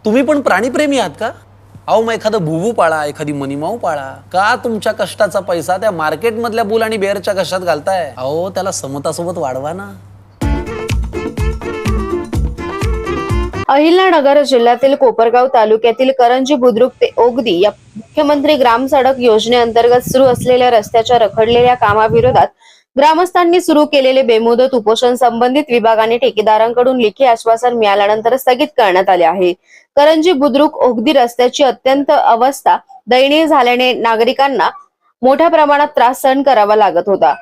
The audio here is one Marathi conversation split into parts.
तुम्ही पण प्राणीप्रेमी आहात का? अहो मग एखादं भुवू पाळा, एखादी मनीमाऊ पाळा. का तुमच्या कष्टाचा पैसा त्या मार्केटमधल्या बुल आणि बेअरच्या कष्टात घालताय? अहो त्याला समतासोबत वाढवा ना. अहिल्यानगर जिल्ह्यातील कोपरगाव तालुक्यातील करंजी बुद्रुक ते ओगदी या मुख्यमंत्री ग्राम सडक योजनेअंतर्गत सुरू असलेल्या रस्त्याच्या रखडलेल्या कामाविरोधात ग्रामस्थांनी सुरू केलेले बेमुदत उपोषण संबंधित विभागाने ठेकेदारांकडून लेखी आश्वासन मिळाल्यानंतर स्थगित करण्यात आले आहे. करंजी बुद्रुक ओगदी रस्त्याची अत्यंत अवस्था दयनीय झाल्याने नागरिकांना मोठ्या प्रमाणात त्रास सहन करावा लागत होता.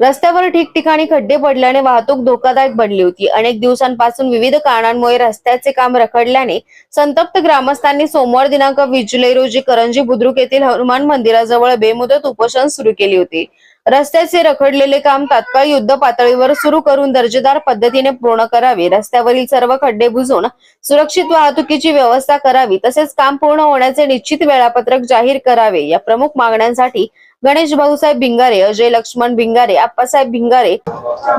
रस्त्यावर ठिकठिकाणी खड्डे पडल्याने वाहतूक धोकादायक बनली होती. अनेक दिवसांपासून विविध कारणांमुळे रस्त्याचे काम रखडल्याने संतप्त ग्रामस्थांनी सोमवार दिनांक 20 जुलै रोजी करंजी बुद्रुक येथील हनुमान मंदिराजवळ बेमुदत उपोषण सुरू केले होते. रस्त्याचे रखडलेले काम तात्काळ युद्ध पातळीवर सुरू करून दर्जेदार पद्धतीने पूर्ण करावे, रस्त्यावरील सर्व खड्डे बुजवून सुरक्षित वाहतुकीची व्यवस्था करावी, तसेच काम पूर्ण होण्याचे निश्चित वेळापत्रक जाहीर करावे या प्रमुख मागण्यांसाठी गणेश भाऊसाहेब भिंगारे, अजय लक्ष्मण भिंगारे, आप्पासाहेब भिंगारे,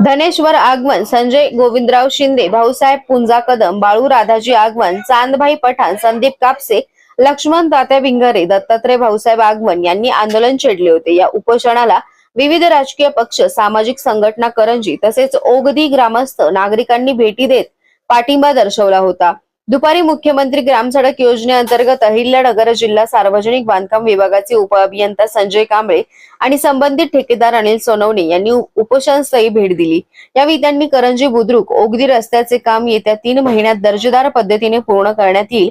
धनेश्वर आगवण, संजय गोविंदराव शिंदे, भाऊसाहेब पुंजा कदम, बाळू राधाजी आगवण, चांदभाई पठाण, संदीप कापसे, लक्ष्मण तात्या भिंगारे, दत्तात्रय भाऊसाहेब आगवण यांनी आंदोलन छेडले होते. या उपोषणाला विविध राजकीय पक्ष, सामाजिक संघटना करंजी तसेच ओगदी ग्रामस्थ नागरिकांनी भेटी देत पाठिंबा दर्शवला होता. दुपारी मुख्यमंत्री ग्रामसडक योजनेअंतर्गत अहिल्यानगर जिल्हा सार्वजनिक बांधकाम विभागाचे उपअभियंता संजय कांबळे आणि संबंधित ठेकेदार अनिल सोनवणे यांनी उपोषणस्थळी भेट दिली. यावेळी त्यांनी करंजी बुद्रुक ओगदी रस्त्याचे काम येत्या 3 महिन्यात दर्जेदार पद्धतीने पूर्ण करण्यात येईल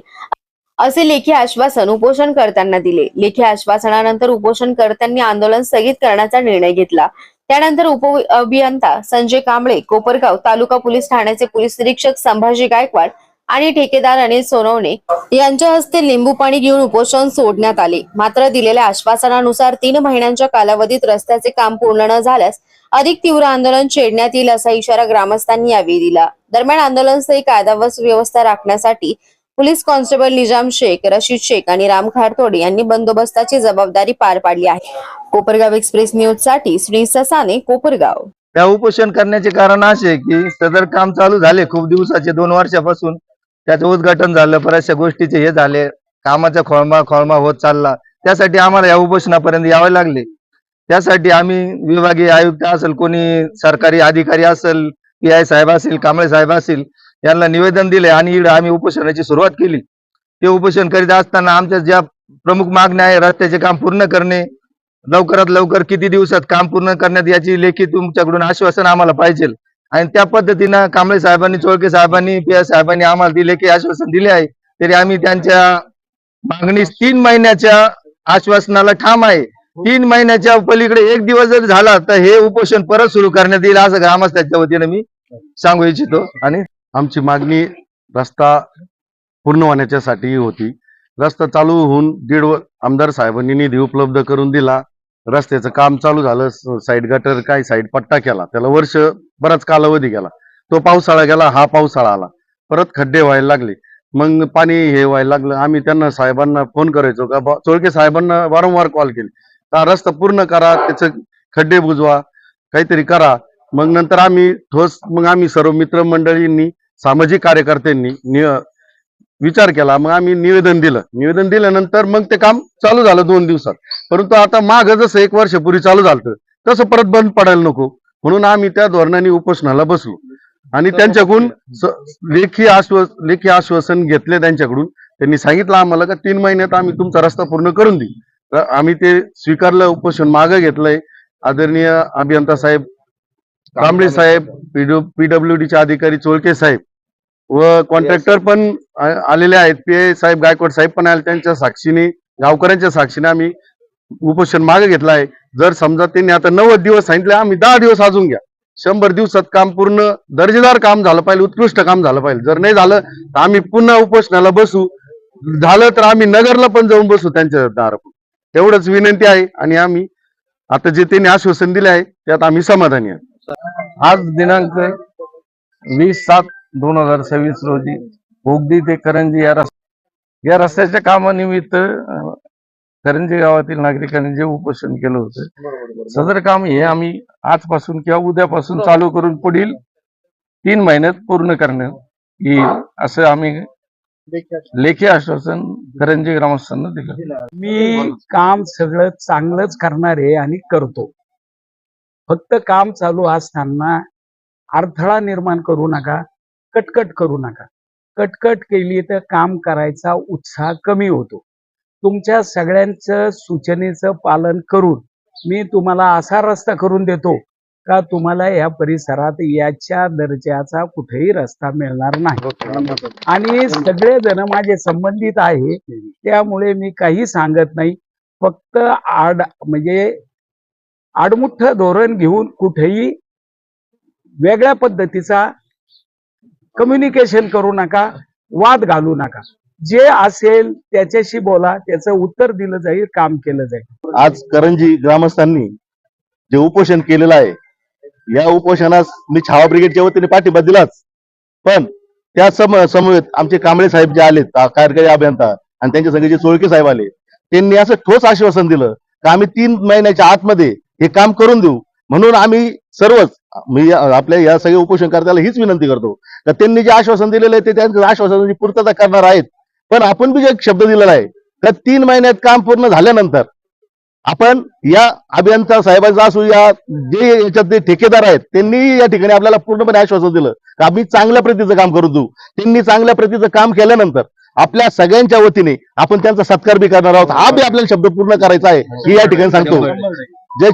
असे लेखी आश्वासन उपोषणकर्त्यांना दिले. लेखी आश्वासनानंतर उपोषणकर्त्यांनी आंदोलन स्थगित करण्याचा निर्णय घेतला. त्यानंतर उपअभियंता संजय कांबळे, कोपरगाव तालुका पोलीस ठाण्याचे पोलीस निरीक्षक संभाजी गायकवाड आणि ठेकेदार अनिल सोनवणे यांच्या हस्ते लिंबू पाणी घेऊन उपोषण सोडण्यात आले. मात्र दिलेल्या आश्वासनानुसार 3 महिन्यांच्या कालावधीत रस्त्याचे काम पूर्ण न झाल्यास अधिक तीव्र आंदोलन छेडण्यात येईल असा इशारा ग्रामस्थांनी यावेळी दिला. दरम्यान आंदोलनस्थळी कायदा व सुव्यवस्था राखण्यासाठी पोलीस कॉन्स्टेबल निजाम शेख, रशीद शेख आणि राम खारतोडे यांनी बंदोबस्ताची जबाबदारी पार पाडली आहे. कोपरगाव एक्सप्रेस न्यूज साठी श्री ससाने, कोपरगाव. त्या उपोषण करण्याचे कारण असे की सदर काम चालू झाले खूप दिवसाचे, 2 वर्षापासून त्याचं उद्घाटन झालं, बऱ्याचशा गोष्टीचे हे झाले, कामाचा खोळंबा होत चालला. त्यासाठी आम्हाला या उपोषणापर्यंत यावे लागले. त्यासाठी आम्ही विभागीय आयुक्त असेल, कोणी सरकारी अधिकारी असेल, PI साहेब असेल, कांबळे साहेब असेल, यांना निवेदन दिले आणि इकडे आम्ही उपोषणाची सुरुवात केली. ते उपोषण करीत असताना आमच्या ज्या प्रमुख मागण्या आहे, रस्त्याचे काम पूर्ण करणे, लवकरात लवकर किती दिवसात काम पूर्ण करण्यात याची लेखी तुमच्याकडून आश्वासन आम्हाला पाहिजे. आणि त्या पद्धतीनं कांबळे साहेबांनी, चोळके साहेबांनी, PI साहेबांनी आम्हाला ती लेखी आश्वासन दिले आहे. तरी आम्ही त्यांच्या मागणीस 3 महिन्याच्या आश्वासनाला ठाम आहे. 3 महिन्याच्या पलीकडे 1 दिवस जर झाला तर हे उपोषण परत सुरू करण्यात येईल असं ग्रामस्थांच्या वतीने मी सांगू इच्छितो. आणि आमची मागणी रस्ता पूर्ण होण्याच्यासाठी होती. रस्ता चालू होऊन 1.5 आमदार साहेबांनी निधी उपलब्ध करून दिला. रस्त्याचं काम चालू झालं, साईड गटर काय साईड पट्टा केला, त्याला वर्ष बराच कालावधी गेला. तो पावसाळा गेला, हा पावसाळा आला, परत खड्डे व्हायला लागले, मग पाणी हे व्हायला लागलं. आम्ही त्यांना साहेबांना फोन करायचो का, चोळके साहेबांना वारंवार कॉल केले, हा रस्ता पूर्ण करा, त्याचं खड्डे बुजवा, काहीतरी करा. मग नंतर आम्ही आम्ही सर्व मित्रमंडळींनी, सामाजिक कार्यकर्त्यांनी विचार केला. मग आम्ही निवेदन दिल्यानंतर मग ते काम चालू झालं 2 दिवसात. परंतु आता माग जसं 1 वर्षापूर्वी चालू झालं तसं परत बंद पडायला नको म्हणून आम्ही त्या धोरणाने उपोषणाला बसलो आणि त्यांच्याकडून लेखी आश्वासन घेतले. त्यांनी सांगितलं आम्हाला का 3 महिन्यात आम्ही तुमचा रस्ता पूर्ण करून देऊ. तर आम्ही ते स्वीकारलं, उपोषण मागे घेतलंय. आदरणीय अभियंता साहेब, कांबळे साहेब, PWD चे अधिकारी चोळके साहेब व कॉन्ट्रॅक्टर पण आलेले आहेत, PI साहेब, गायकवाड साहेब पण आले. त्यांच्या साक्षीने, गावकऱ्यांच्या साक्षीने आम्ही उपोषण मागे घेतलं आहे. जर समजा त्यांनी आता 90 दिवस सांगितले, आम्ही 10 दिवस अजून घ्या. 100 दिवसात काम पूर्ण दर्जेदार काम झालं पाहिजे, उत्कृष्ट काम झालं पाहिजे. जर नाही झालं तर आम्ही पुन्हा उपोषणाला बसू. झालं तर आम्ही नगरला पण जाऊन बसू त्यांच्या दारात. एवढंच विनंती आहे. आणि आम्ही आता जे त्यांनी आश्वासन दिले आहे त्यात आम्ही समाधानी आहे. आज दिनांक 20/7/2026 रोजी ओगदी ते करंजी या रस्त्याच्या कामानिमित्त करंजी गावातील नागरिकांनी जे उपोषण केलं होतं, सदर काम हे आम्ही आजपासून किंवा उद्यापासून चालू करून पुढील 3 महिन्यात पूर्ण करण्यात येईल असं आम्ही लेखी आश्वासन करंजी ग्रामस्थांना दिलं. मी काम सगळं चांगलंच करणार आहे आणि करतो. फक्त काम चालू असताना अडथळा निर्माण करू नका, कटकट करू नका. कटकट केली तर काम करायचा उत्साह कमी होतो. तुमच्या सगळ्यांचं सूचनेचं पालन करून मी तुम्हाला असा रस्ता करून देतो का तुम्हाला या परिसरात याच्या दर्जाचा कुठेही रस्ता मिळणार नाही. आणि सगळे जण माझे संबंधित आहे, त्यामुळे मी काही सांगत नाही. फक्त म्हणजे आडमुठ्ठ धोरण घेऊन कुठेही वेगळ्या पद्धतीचा कम्युनिकेशन करू नका, वाद घालू नका. जे असेल त्याच्याशी बोला, त्याचं उत्तर दिलं जाईल, काम केलं जाईल. आज करंजी ग्रामस्थांनी जे उपोषण केलेलं आहे, या उपोषणास मी छावा ब्रिगेडच्या वतीने पाठिंबा दिलाच, पण त्या समवेत आमचे कांबळे साहेब जे आलेत, कार्यकारी अभियंता, आणि त्यांच्या संघ जे चोळके साहेब आले, त्यांनी असं ठोस आश्वासन दिलं की आम्ही 3 महिन्याच्या आतमध्ये हे काम करून देऊ. म्हणून आम्ही सर्वच, मी आपल्या या सगळ्या उपोषणकर्त्याला हीच विनंती करतो की त्यांनी जे आश्वासन दिलेलं आहे ते त्यांच्या आश्वासनाची पूर्तता करणार आहेत. पण आपण बी जे शब्द दिलेला आहे तर 3 महिन्यात काम पूर्ण झाल्यानंतर आपण या अभियंता साहेबांचा असू, या जे याच्यात ठेकेदार आहेत, त्यांनी या ठिकाणी आपल्याला पूर्णपणे आश्वासन दिलं की आम्ही चांगल्या प्रतीचं काम करून देऊ. त्यांनी चांगल्या प्रतीचं काम केल्यानंतर आपल्या सगळ्यांच्या वतीने आपण त्यांचा सत्कार बी करणार आहोत. हा बी आपल्याला शब्द पूर्ण करायचा आहे, ही या ठिकाणी सांगतो. जय